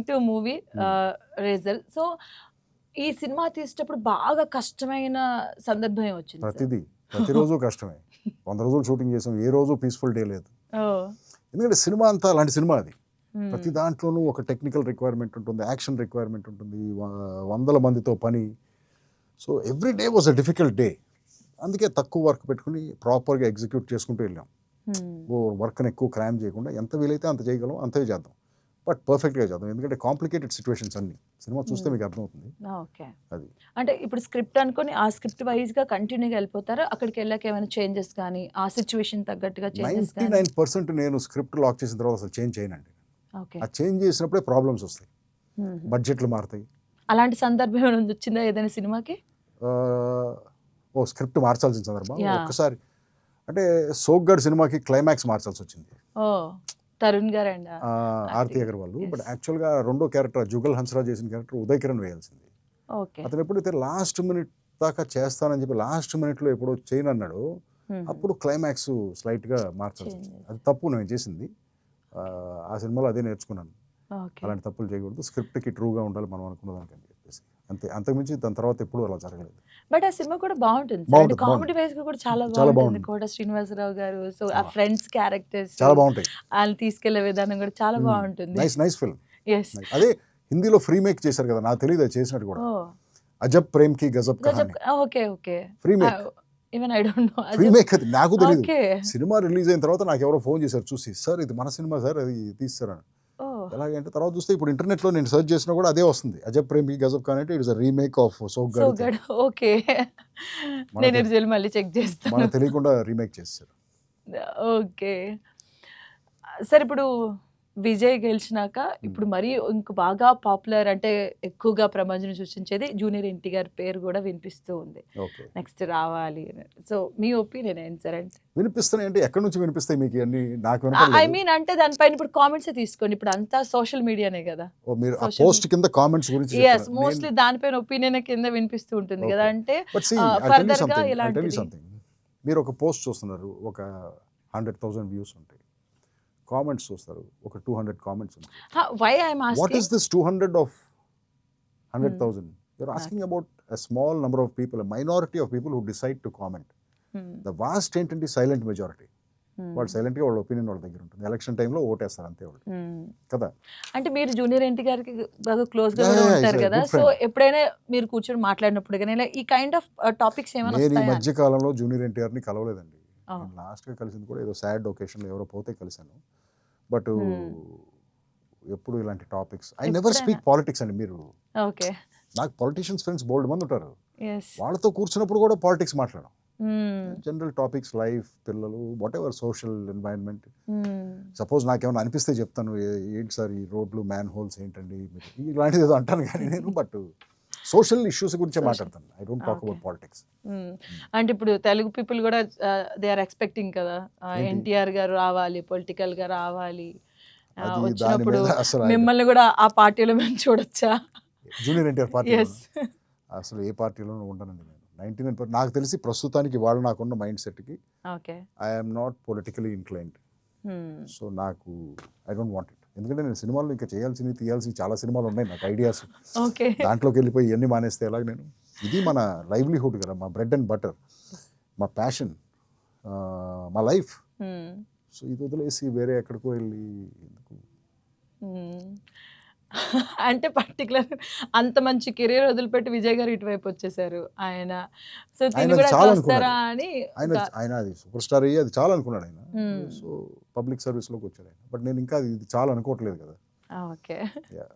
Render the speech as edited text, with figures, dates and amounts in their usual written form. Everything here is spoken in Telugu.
టు మూవీ 'రేజల్'. సో ఈ సినిమా తీసేటప్పుడు బాగా కష్టమైన సందర్భం వచ్చింది సార్? ప్రతిరోజు కష్టమే. 100 రోజులు షూటింగ్ చేసాం, ఏ రోజు పీస్ఫుల్ డే లేదు. ఓహ్! ఎందుకంటే సినిమా అంతా అలాంటి సినిమా అది. ప్రతి హ్మ్. దాంట్లోనూ ఒక టెక్నికల్ రిక్వైర్మెంట్ ఉంటుంది, యాక్షన్ రిక్వైర్మెంట్ ఉంటుంది, వందల మందితో పని. So every day was a difficult day. అందుకే తక్కువ వర్క్ పెట్టుకుని ప్రాపర్గా ఎగ్జిక్యూట్ చేసుకుంటూ వెళ్ళాం. వర్క్ని ఎక్కువ క్రామ్ చేయకుండా ఎంత వీలైతే అంత చేయగలం, అంతే చేద్దాం. బట్ పర్ఫెక్ట్గా చేద్దాం, ఎందుకంటే కాంప్లికేటెడ్ సిచ్యువేషన్స్ అన్ని సినిమా చూస్తే మీకు అర్థమవుతుంది. ఓకే. అది అంటే ఇప్పుడు స్క్రిప్ట్ అనుకొని ఆ స్క్రిప్ట్ వైజ్‌గా కంటిన్యూగా వెళ్ళిపోతారా? అక్కడికి వెళ్ళాక ఏమైనా చేంజెస్ గానీ, ఆ సిట్యుయేషన్ తగ్గట్టుగా చేంజెస్ గానీ? 99% నేను స్క్రిప్ట్ లాక్ చేసిన తర్వాత అసలు చేంజ్ చేయనండి. ఓకే. ఆ చేంజ్ చేసినప్పుడే ప్రాబ్లమ్స్ వస్తాయి, హుహు. బడ్జెట్లు మారుతాయి. అలాంటి సందర్భం ఏమైనా వచ్చిందా ఏదైనా సినిమాకి? ఓ స్క్రిప్ట్ మార్చాల్సిన సందర్భం యాహ్! ఒక్కసారి అంటే సోగ్గాడ్ సినిమాకి క్లైమాక్స్ మార్చాల్సి వచ్చింది. ఓహ్! తరుణ్ గారండి ఆర్తి అగర్వాల్. బట్ యాక్చువల్గా రెండో క్యారెక్టర్ జుగల్ హన్స్రాజ్ చేసిన క్యారెక్టర్ ఉదయ్ కిరణ్ వేయాల్సింది. ఓకే. అతను ఎప్పుడైతే లాస్ట్ మినిట్ దాకా చేస్తానని చెప్పి లాస్ట్ మినిట్లో ఎప్పుడో చేయను అన్నాడు, అప్పుడు క్లైమాక్స్ స్లైట్గా మార్చాల్సి వచ్చింది. అది తప్పు నేను చేసింది. ఆ సినిమాలో అదే నేర్చుకున్నాను, ఓకే. అలాంటి తప్పులు చేయకూడదు, స్క్రిప్ట్కి ట్రూగా ఉండాలి మనం అనుకున్న దానికని చెప్పేసి. అంతే, అంతకుమించి దాని తర్వాత ఎప్పుడు అలా జరగలేదు. బట్ ఆ సినిమా కూడా బాగుంటుంది సార్. అంటే బాగుంటుంది, కామెడీ వైస్‌గా కూడా చాలా చాలా బాగుంటుంది. బాగుంది. కోట శ్రీనివాసరావు గారు, సో ఆ ఫ్రెండ్స్ క్యారెక్టర్స్ చాలా బాగుంటాయి. ఆళ్ళని తీసుకెళ్లే విధానం కూడా చాలా బాగుంటుంది. Nice film. యెస్. అదే హిందీలో ఫ్రీ మేక్ చేశారు కదా, నాకు తెలియదు అది చేసినట్టు కూడా. ఓహ్! Ajab Prem Ki Ghazab Ghazab. Kahani okay. Okay. Free make. Even I don't know. Free make అది నాకు తెలియదు. ఓకే. సినిమా రిలీజ్ అయిన తర్వాత నాకు ఎవరో ఫోన్ చేశారు చూసి, సార్ ఇది మన సినిమా సార్, అది తీస్తారని. ఓహ్! ఎలాగంటే తర్వాత చూస్తే ఇప్పుడు ఇంటర్నెట్లో నేను సెర్చ్ చేసినా కూడా అదే వస్తుంది, అజబ్ ప్రేమ్ కి గజబ్ ఖాన్ అంటే it's remake of so Soggad. Good. Okay. నేను రిజల్ట్ మళ్ళీ చెక్ చేస్తాను. మనకు తెలియకుండా రీమేక్ చేస్తారు. ఓకే. సార్ ఇప్పుడు విజయ్ గెలిచినాక ఇప్పుడు మరీ ఇంక బాగా పాపులర్ అంటే ఎక్కువగా ప్రపంచం సృష్టించేది జూనియర్ ఎన్టీఆర్ పేరు కూడా వినిపిస్తూ ఉంది. ఓకే, నెక్స్ట్ రావాలి అని. సో మీ ఒపీనియన్ ఏంటి సార్? అంటే వినిపిస్తున్నాయి అంటే ఎక్కడి నుంచి వినిపిస్తాయి మీకు అన్ని? నాకు ఐ వినపడలేదు. మీన్ అంటే దానిపైన ఇప్పుడు కామెంట్స్ తీసుకోండి. ఇప్పుడు అంతా సోషల్ మీడియానే కదా. ఓ మీరు ఆ social పోస్ట్ కింద కామెంట్స్ గురించి yes, చెప్తారా? మోస్ట్లీ దానిపైన ఒపీనియన్ కింద వినిపిస్తూ ఉంటుంది కదా. Okay. అంటే But see, ఫర్దర్ గా ఇలాంటిది something. మీరు ఒక పోస్ట్ చూస్తున్నారు, ఒక 100,000 వ్యూస్ ఉంటాయి. కామెంట్స్ చూస్తారు, ఒక 200 కామెంట్స్ ఉంటాయి. Why I'm what asking is this 200 of 100,000? You're asking about a small number of people, a minority of people who decide to comment. The vast ఏంటంటే సైలెంట్ మెజారిటీ. వాళ్ళు సైలెంట్గా వాళ్ళ ఒపీనియన్ వాళ్ళ దగ్గర ఉంటుంది. ఎలక్షన్ టైంలో ఓటేస్తారు అంతే వాళ్ళు కదా. అంటే మీరు జూనియర్ ఎన్టీఆర్ గారికి బాగా క్లోజ్ గా Yeah, కూడా yeah, ఉంటారు he's a కదా. good so friend. ఎప్పుడైనా మీరు కూర్చొని మాట్లాడినప్పుడు కానీ ఇలా ఈ కైండ్ ఆఫ్ టాపిక్స్ ఏమైనా నేను ఈ వస్తాయా? మధ్య కాలంలో జూనియర్ ఎన్టీఆర్ని కలవలేదండి. Oh. నేను లాస్ట్గా కలిసింది కూడా ఏదో సాడ్ ఒకేషన్లో ఎవరో పోతే కలిశాను. బట్ ఎప్పుడు ఇలాంటి topics I never speak politics అండి. మీరు ఓకే. నాకు పొలిటీషియన్స్ ఫ్రెండ్స్ బోల్డ్ మంది ఉంటారు, ఎస్. వాళ్ళతో కూర్చున్నప్పుడు కూడా పాలిటిక్స్ మాట్లాడడం. జనరల్ టాపిక్స్, లైఫ్, పిల్లలు, what ever social environment. Suppose నాకేమైనా అనిపిస్తే చెప్తాను, ఏంటి సార్ ఈ రోడ్లు, మ్యాన్ హోల్స్ ఏంటండి ఇలాంటిది ఏదో అంటాను కానీ నేను. బట్ సోషల్ ఇష్యూస్ గురించే మాట్లాడతాను. I don't talk about politics. అంటే ఇప్పుడు తెలుగు పీపుల్ కూడా దే ఆర్ ఎక్స్పెక్టింగ్ కదా, ఏంటి? ఎన్టీఆర్ గారు రావాలి, పొలిటికల్ గా రావాలి. అది దాని వచ్చినప్పుడు మీద అసలు మిమ్మల్ని కూడా ఆ పార్టీలో మేము చూడొచ్చా? Junior NTR party yes. అసలు ఏ పార్టీలోనూ ఉండనండి నేను. 99% నాకు తెలిసి ప్రస్తుతానికి వాళ్ళు నాకున్న మైండ్ సెట్కి okay. I'm not politically inclined. So నాకు ఐ డోంట్ వాంట్ ఇట్. ఎందుకంటే నేను సినిమాలు ఇంకా చేయాల్సినవి, తీయాల్సినవి చాలా సినిమాలు ఉన్నాయి నాకు, ఐడియాస్. ఓకే. దాంట్లోకి వెళ్ళిపోయి ఇవన్నీ మానేస్తే ఎలాగ నేను? ఇది మన లైవ్లీహుడ్ కదా, మా బ్రెడ్ అండ్ బటర్, మా ప్యాషన్, మా లైఫ్. సో ఇది వదిలేసి వేరే ఎక్కడికో వెళ్ళి ఎందుకు? అంటే పర్టికులర్ అంత మంచి కెరీర్ వదిలిపెట్టి విజయ్ గారు ఇటువైపు వచ్చేసారు ఆయన. సో ఆయన తిని కూడా చాలా వస్తారా అనుకున్నాడు. అని ఆయన అది సూపర్ స్టార్ అయ్యి అది చాలా అనుకున్నాడు ఆయన. Hmm. సో పబ్లిక్ సర్వీస్లోకి వచ్చాడు ఆయన. బట్ నేను ఇంకా ఇది చాలా అనుకోవట్లేదు కదా. ఓకే. Yeah.